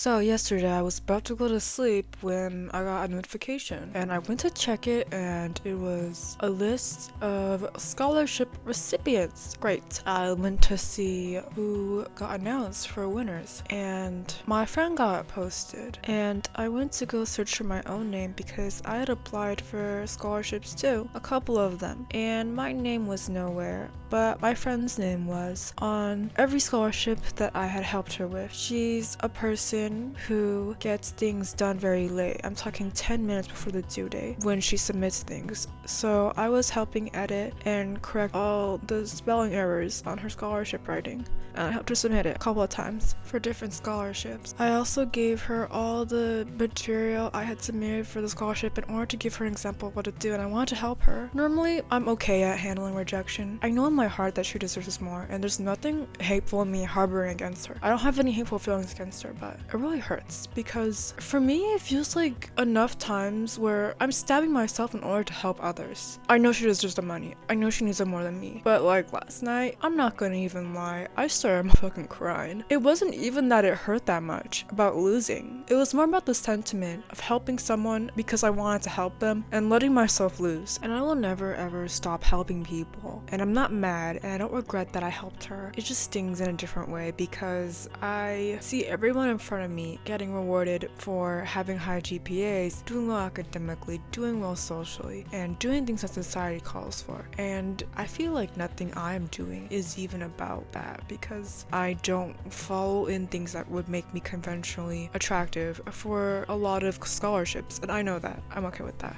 So yesterday I was about to go to sleep when I got a notification and I went to check it and it was a list of scholarship recipients. Great. I went to see who got announced for winners and my friend got posted and I went to go search for my own name because I had applied for scholarships too, a couple of them, and my name was nowhere, but my friend's name was on every scholarship that I had helped her with. She's a person who gets things done very late. I'm talking 10 minutes before the due date when she submits things. So I was helping edit and correct all the spelling errors on her scholarship writing. And I helped her submit it a couple of times for different scholarships. I also gave her all the material I had submitted for the scholarship in order to give her an example of what to do, and I wanted to help her. Normally, I'm okay at handling rejection. I know in my heart that she deserves more, and there's nothing hateful in me harboring against her. I don't have any hateful feelings against her, but it really hurts because for me, it feels like enough times where I'm stabbing myself in order to help others. I know she deserves the money. I know she needs it more than me. But like last night, I'm not gonna even lie, I started fucking crying. It wasn't even that it hurt that much about losing. It was more about the sentiment of helping someone because I wanted to help them and letting myself lose. And I will never ever stop helping people. And I'm not mad and I don't regret that I helped her. It just stings in a different way because I see everyone in front of me getting rewarded for having high GPAs, doing well academically, doing well socially, and doing things that society calls for. And I feel like nothing I'm doing is even about that because I don't follow in things that would make me conventionally attractive for a lot of scholarships, and I know that. I'm okay with that.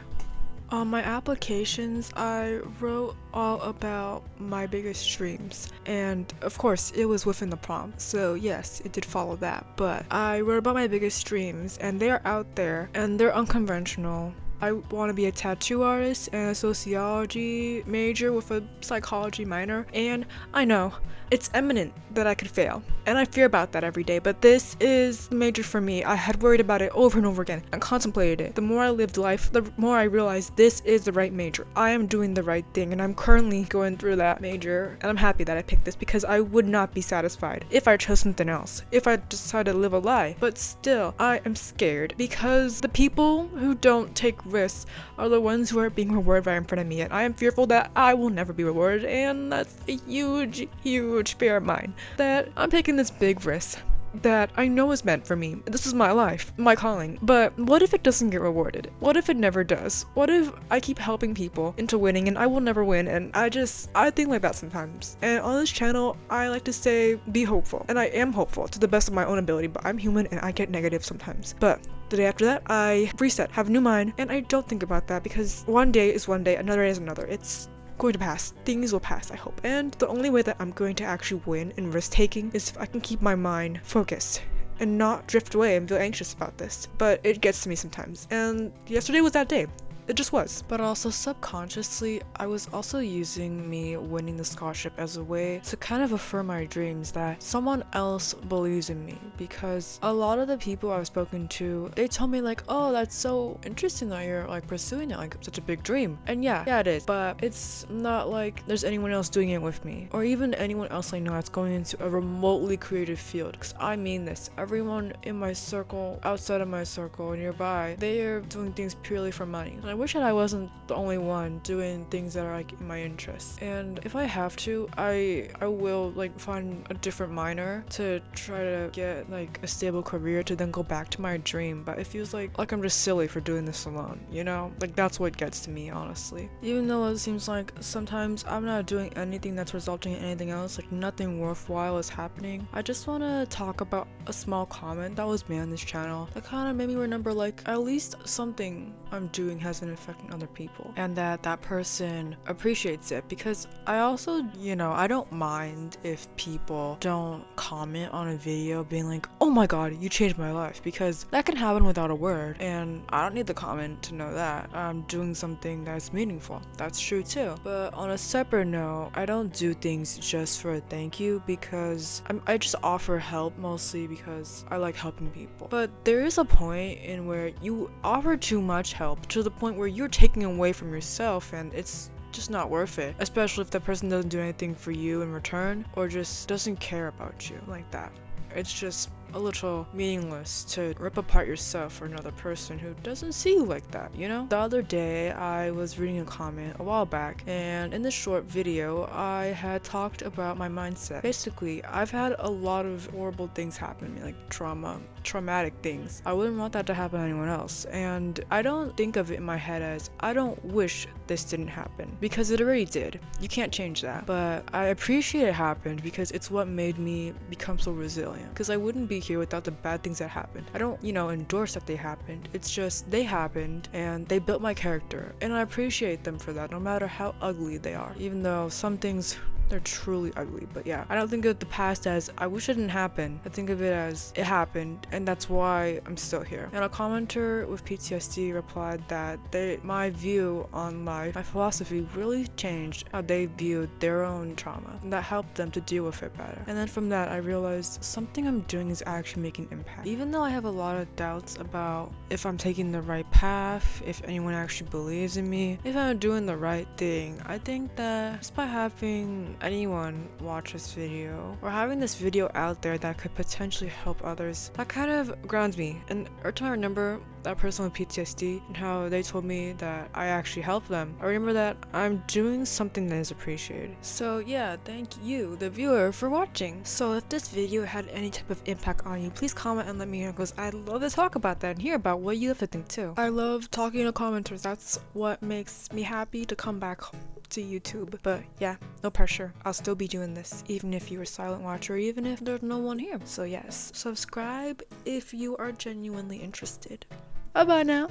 On my applications, I wrote all about my biggest dreams, and of course, it was within the prompt, so yes, it did follow that, but I wrote about my biggest dreams, and they're out there, and they're unconventional. I want to be a tattoo artist and a sociology major with a psychology minor, and I know it's imminent that I could fail, and I fear about that every day, but this is the major for me. I had worried about it over and over again and contemplated it. The more I lived life, the more I realized this is the right major. I am doing the right thing, and I'm currently going through that major, and I'm happy that I picked this because I would not be satisfied if I chose something else, if I decided to live a lie. But still, I am scared because the people who don't take risks are the ones who are being rewarded right in front of me, and I am fearful that I will never be rewarded, and that's a huge fear of mine, that I'm taking this big risk that I know is meant for me. This is my life, my calling. But what if it doesn't get rewarded? What if it never does? What if I keep helping people into winning and I will never win? And I think like that sometimes. And on this channel, I like to say, be hopeful. And I am hopeful to the best of my own ability, but I'm human and I get negative sometimes. But the day after that, I reset, have a new mind, and I don't think about that because one day is one day, another day is another. It's going to pass. Things will pass, I hope. And the only way that I'm going to actually win in risk taking is if I can keep my mind focused and not drift away and feel anxious about this. But it gets to me sometimes. And yesterday was that day. It just was. But also subconsciously, I was also using me winning the scholarship as a way to kind of affirm my dreams that someone else believes in me, because a lot of the people I've spoken to, they tell me like, oh, that's so interesting that you're like pursuing it, like such a big dream. And yeah it is, but it's not like there's anyone else doing it with me, or even anyone else I know that's going into a remotely creative field, because I mean this, everyone in my circle, outside of my circle, nearby, they are doing things purely for money. And I wish that I wasn't the only one doing things that are like in my interests. And if I have to, I will like find a different minor to try to get like a stable career to then go back to my dream. But it feels like I'm just silly for doing this alone, you know? Like that's what gets to me, honestly. Even though it seems like sometimes I'm not doing anything that's resulting in anything else, like nothing worthwhile is happening, I just want to talk about a small comment that was made on this channel that kind of made me remember like at least something I'm doing has been affecting other people, and that person appreciates it, because I also, you know, I don't mind if people don't comment on a video being like, oh my god, you changed my life, because that can happen without a word, and I don't need the comment to know that I'm doing something that's meaningful. That's true too. But on a separate note, I don't do things just for a thank you, because I just offer help mostly because I like helping people. But there is a point in where you offer too much help to the point where you're taking away from yourself, and it's just not worth it, especially if the person doesn't do anything for you in return or just doesn't care about you like that. It's just a little meaningless to rip apart yourself for another person who doesn't see you like that, you know? The other day, I was reading a comment a while back, and in this short video, I had talked about my mindset. Basically, I've had a lot of horrible things happen to me, like traumatic things. I wouldn't want that to happen to anyone else, and I don't think of it in my head as I don't wish this didn't happen, because it already did. You can't change that, but I appreciate it happened because it's what made me become so resilient, because I wouldn't be here without the bad things that happened. I don't, endorse that they happened. It's just they happened and they built my character, and I appreciate them for that, no matter how ugly they are, even though some things they're truly ugly. But yeah, I don't think of the past as I wish it didn't happen. I think of it as it happened, and that's why I'm still here. And a commenter with PTSD replied that my view on life, my philosophy really changed how they viewed their own trauma, and that helped them to deal with it better. And then from that, I realized something I'm doing is actually making impact. Even though I have a lot of doubts about if I'm taking the right path, if anyone actually believes in me, if I'm doing the right thing, I think that just by having anyone watch this video or having this video out there that could potentially help others, that kind of grounds me. And every time I remember that person with PTSD and how they told me that I actually helped them, I remember that I'm doing something that is appreciated. So yeah, thank you, the viewer, for watching. So if this video had any type of impact on you, please comment and let me know, because I'd love to talk about that and hear about what you have to think too. I love talking to commenters. That's what makes me happy to come back to YouTube. But yeah, no pressure. I'll still be doing this even if you're a silent watcher, even if there's no one here. So yes, subscribe if you are genuinely interested. Bye bye now.